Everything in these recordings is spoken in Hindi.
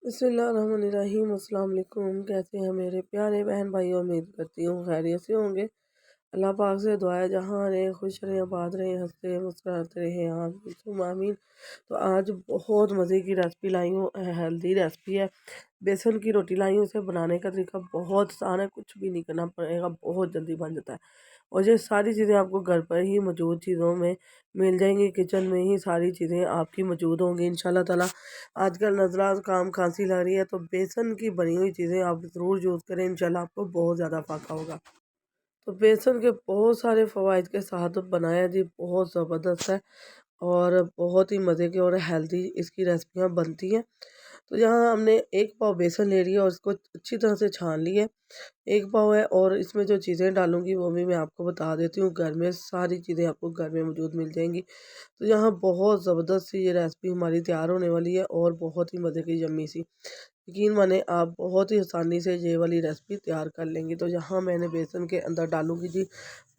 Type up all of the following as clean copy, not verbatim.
बिस्मिल्लाहिर्रहमानिर्रहीम अस्सलाम वालेकुम। कैसे हैं मेरे प्यारे बहन भाइयों? उम्मीद करती हूँ खैरियत से होंगे। अल्लाह पाक से दुआ है जहाँ रहें खुश रहें, आबाद रहें, हंसते मुस्कुराते रहें, आमीन सुम्मा आमीन। तो आज बहुत मज़े की रेसिपी लाई हूँ, हेल्दी रेसिपी है। बेसन की रोटी लाई हूँ। इसे बनाने का तरीका बहुत आसान है, कुछ भी नहीं करना पड़ेगा, बहुत जल्दी बन जाता है। और ये सारी चीज़ें आपको घर पर ही मौजूद चीज़ों में मिल जाएंगी। किचन में ही सारी चीज़ें आपकी मौजूद होंगी इंशाल्लाह ताला। आजकल नज़ला ज़ुकाम खांसी लग रही है, तो बेसन की बनी हुई चीज़ें आप ज़रूर यूज़ करें, इंशाल्लाह आपको बहुत ज़्यादा फ़ायदा होगा। तो बेसन के बहुत सारे फ़वाइद के साथ बनाया जी, बहुत ज़बरदस्त है और बहुत ही मज़े की और हेल्दी इसकी रेसिपियाँ बनती हैं। तो यहाँ हमने 1 पाव बेसन ले लिया और इसको अच्छी तरह से छान लिया। 1 पाव है और इसमें जो चीज़ें डालूँगी वो भी मैं आपको बता देती हूँ। घर में सारी चीज़ें आपको घर में मौजूद मिल जाएँगी। तो यहाँ बहुत ज़बरदस्त सी ये रेसिपी हमारी तैयार होने वाली है और बहुत ही मज़े की यम्मी सी। यकीन माने आप बहुत ही आसानी से ये वाली रेसिपी तैयार कर लेंगी। तो यहाँ मैंने बेसन के अंदर डालूँगी जी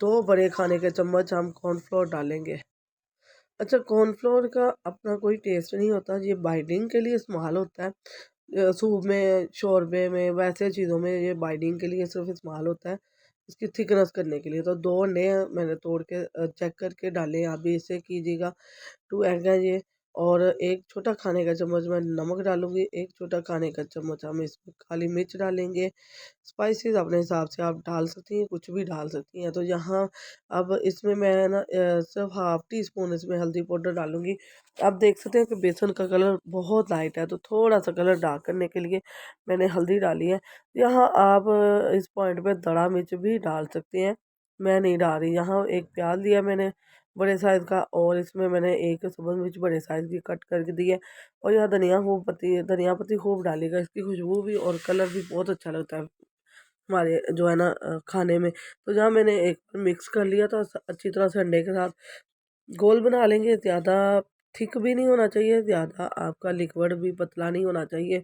2 बड़े खाने के चम्मच हम कॉर्नफ्लोर डालेंगे। अच्छा, कॉर्नफ्लोर का अपना कोई टेस्ट नहीं होता, ये बाइंडिंग के लिए इस्तेमाल होता है। सूप में, शोरबे में, वैसे चीज़ों में ये बाइंडिंग के लिए सिर्फ़ इस्तेमाल होता है, इसकी थिकनेस करने के लिए। तो 2 अंडे मैंने तोड़ के चेक करके डाले, आप भी इसे कीजिएगा। 2 एग है ये और 1 छोटा खाने का चम्मच मैं नमक डालूँगी, 1 छोटा खाने का चम्मच हम इसमें काली मिर्च डालेंगे। स्पाइसेस अपने हिसाब से आप डाल सकती हैं, कुछ भी डाल सकती हैं। तो यहाँ अब इसमें मैं ना सिर्फ़ हाफ़ टी स्पून इसमें हल्दी पाउडर डालूँगी। आप देख सकते हैं कि बेसन का कलर बहुत लाइट है, तो थोड़ा-सा कलर डार्क करने के लिए मैंने हल्दी डाली है। यहाँ आप इस पॉइंट पे दड़ा मिर्च भी डाल सकते हैं, मैं नहीं डाल रही। यहाँ 1 प्याज़ लिया मैंने बड़े साइज़ का और इसमें मैंने 1 सब्ज़ मिर्च बड़े साइज़ की कट करके दी है और यहाँ धनिया पत्ती खूब डालिएगा, इसकी खुशबू भी और कलर भी बहुत अच्छा लगता है हमारे जो है ना खाने में। तो जहाँ मैंने एक मिक्स कर लिया था अच्छी तरह से अंडे के साथ गोल बना लेंगे। ज़्यादा थिक भी नहीं होना चाहिए, ज़्यादा आपका लिक्विड भी पतला नहीं होना चाहिए।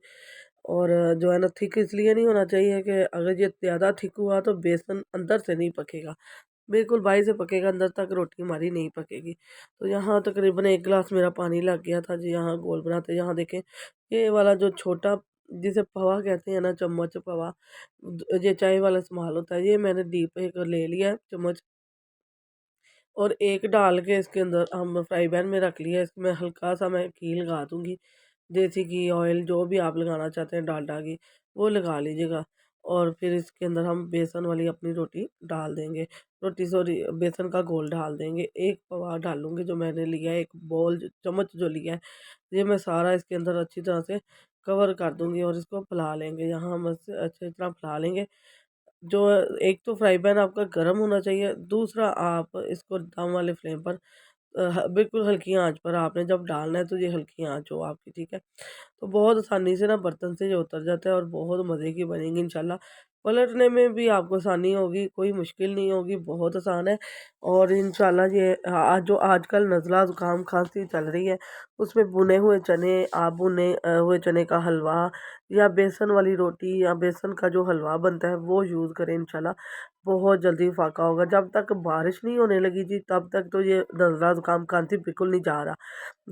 और जो है ना थिक इसलिए नहीं होना चाहिए कि अगर ये ज़्यादा थिक हुआ तो बेसन अंदर से नहीं पकेगा, बिल्कुल बाहर से पकेगा, अंदर तक रोटी हमारी नहीं पकेगी। तो यहाँ तकरीबन 1 गिलास मेरा पानी लग गया था जी। यहाँ गोल बनाते, यहाँ देखें ये वाला जो छोटा जिसे पवा कहते हैं ना, चम्मच पवा, ये चाय वाला इस्तेमाल होता है, ये मैंने डीप एक ले लिया है चम्मच और एक डाल के इसके अंदर हम फ्राई पैन में रख लिया है। इसमें हल्का सा मैं घी लगा दूँगी, देसी घी, ऑयल जो भी आप लगाना चाहते हैं, डालडा घी, वो लगा लीजिएगा। और फिर इसके अंदर हम बेसन वाली अपनी रोटी डाल देंगे, रोटी सॉरी बेसन का घोल डाल देंगे। 1 पवा डालूँगी जो मैंने लिया है, 1 बॉल चम्मच जो लिया है, ये मैं सारा इसके अंदर अच्छी तरह से कवर कर दूँगी और इसको फैला लेंगे। यहाँ हम इसे अच्छी तरह फैला लेंगे। जो एक तो फ्राई पैन आपका गर्म होना चाहिए, दूसरा आप इसको दम वाले फ्लेम पर बिल्कुल हल्की आँच पर आपने जब डालना है तो ये हल्की आँच हो आपकी, ठीक है? तो बहुत आसानी से ना बर्तन से ये उतर जाता है और बहुत मज़े की बनेंगी इंशाल्लाह। पलटने में भी आपको आसानी होगी, कोई मुश्किल नहीं होगी, बहुत आसान है। और इंशाल्लाह ये आज जो आजकल नज़ला ज़ुकाम खांसी चल रही है, उसमें भुने हुए चने, आप भुने हुए चने का हलवा या बेसन वाली रोटी या बेसन का जो हलवा बनता है वो यूज़ करें इंशाल्लाह, बहुत जल्दी फ़ायदा होगा। जब तक बारिश नहीं होने लगी जी, तब तक तो ये नज़ला ज़ुकाम खांसी बिल्कुल नहीं जा रहा।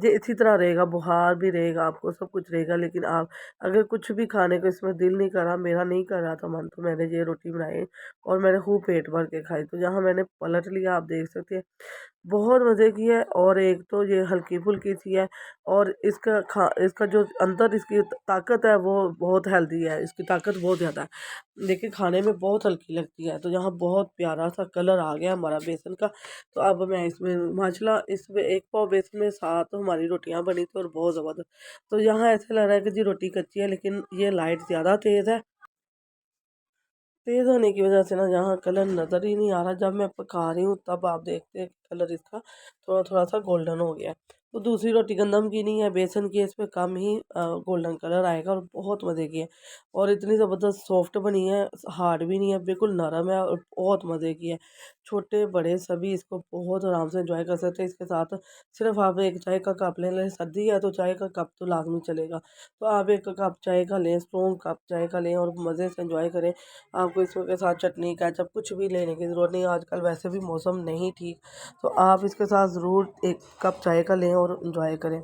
ये इसी तरह रहेगा, बुखार भी रहेगा आपको, सब कुछ रहेगा, लेकिन आप अगर कुछ भी खाने को इसमें दिल नहीं कर रहा, मेरा नहीं कर रहा था मन, तो मैंने ये रोटी बनाई और मैंने खूब पेट भर के खाई। तो यहाँ मैंने पलट लिया, आप देख सकते हैं बहुत मज़े की है और एक तो ये हल्की-फुल्की सी है और इसका जो अंदर इसकी ताकत है वो बहुत हेल्दी है, इसकी ताकत बहुत ज़्यादा है। देखिए खाने में बहुत हल्की लगती है। तो यहाँ बहुत प्यारा सा कलर आ गया हमारा बेसन का। तो अब मैं इसमें माशाल्लाह इसमें 1 पाव बेसन में 7 हमारी रोटियाँ बनी थी और बहुत ज़बरदस्त। तो यहाँ ऐसा लग रहा है कि जी रोटी कच्ची है, लेकिन ये लाइट ज़्यादा तेज़ है। तेज़ होने की वजह से ना यहाँ कलर नज़र ही नहीं आ रहा। जब मैं पका रही हूँ तब आप देखते हैं कलर इसका थोड़ा-थोड़ा सा गोल्डन हो गया है। तो दूसरी रोटी गंदम की नहीं है, बेसन की है, इसमें कम ही गोल्डन कलर आएगा और बहुत मज़े की है। और इतनी ज़बरदस्त सॉफ्ट बनी है, हार्ड भी नहीं है, बिल्कुल नरम है और बहुत मज़े की है। छोटे-बड़े सभी इसको बहुत आराम से एन्जॉय कर सकते हैं। इसके साथ सिर्फ़ आप 1 चाय का कप ले लें, सर्दी है तो चाय का कप तो लाज़मी चलेगा। तो आप 1 कप चाय का लें, स्ट्रॉन्ग कप चाय का लें और मज़े से एन्जॉय करें। आपको इसके साथ चटनी, केचप कुछ भी लेने की ज़रूरत नहीं है, आजकल वैसे भी मौसम नहीं ठीक, तो आप इसके साथ ज़रूर 1 कप चाय का लें और एंजॉय करें।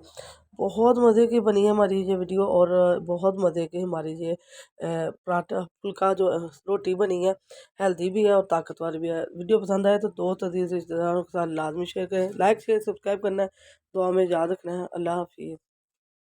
बहुत मज़े की बनी है हमारी ये वीडियो, और बहुत मज़े की हमारी ये पराठा फुल्का जो रोटी बनी है, हेल्दी भी है और ताकतवर भी है। वीडियो पसंद आए तो दोस्त अजीज़ रिश्तेदारों के साथ लाजमी शेयर करें, लाइक शेयर सब्सक्राइब करना है, दुआ में याद रखना है। अल्लाह हाफिज़।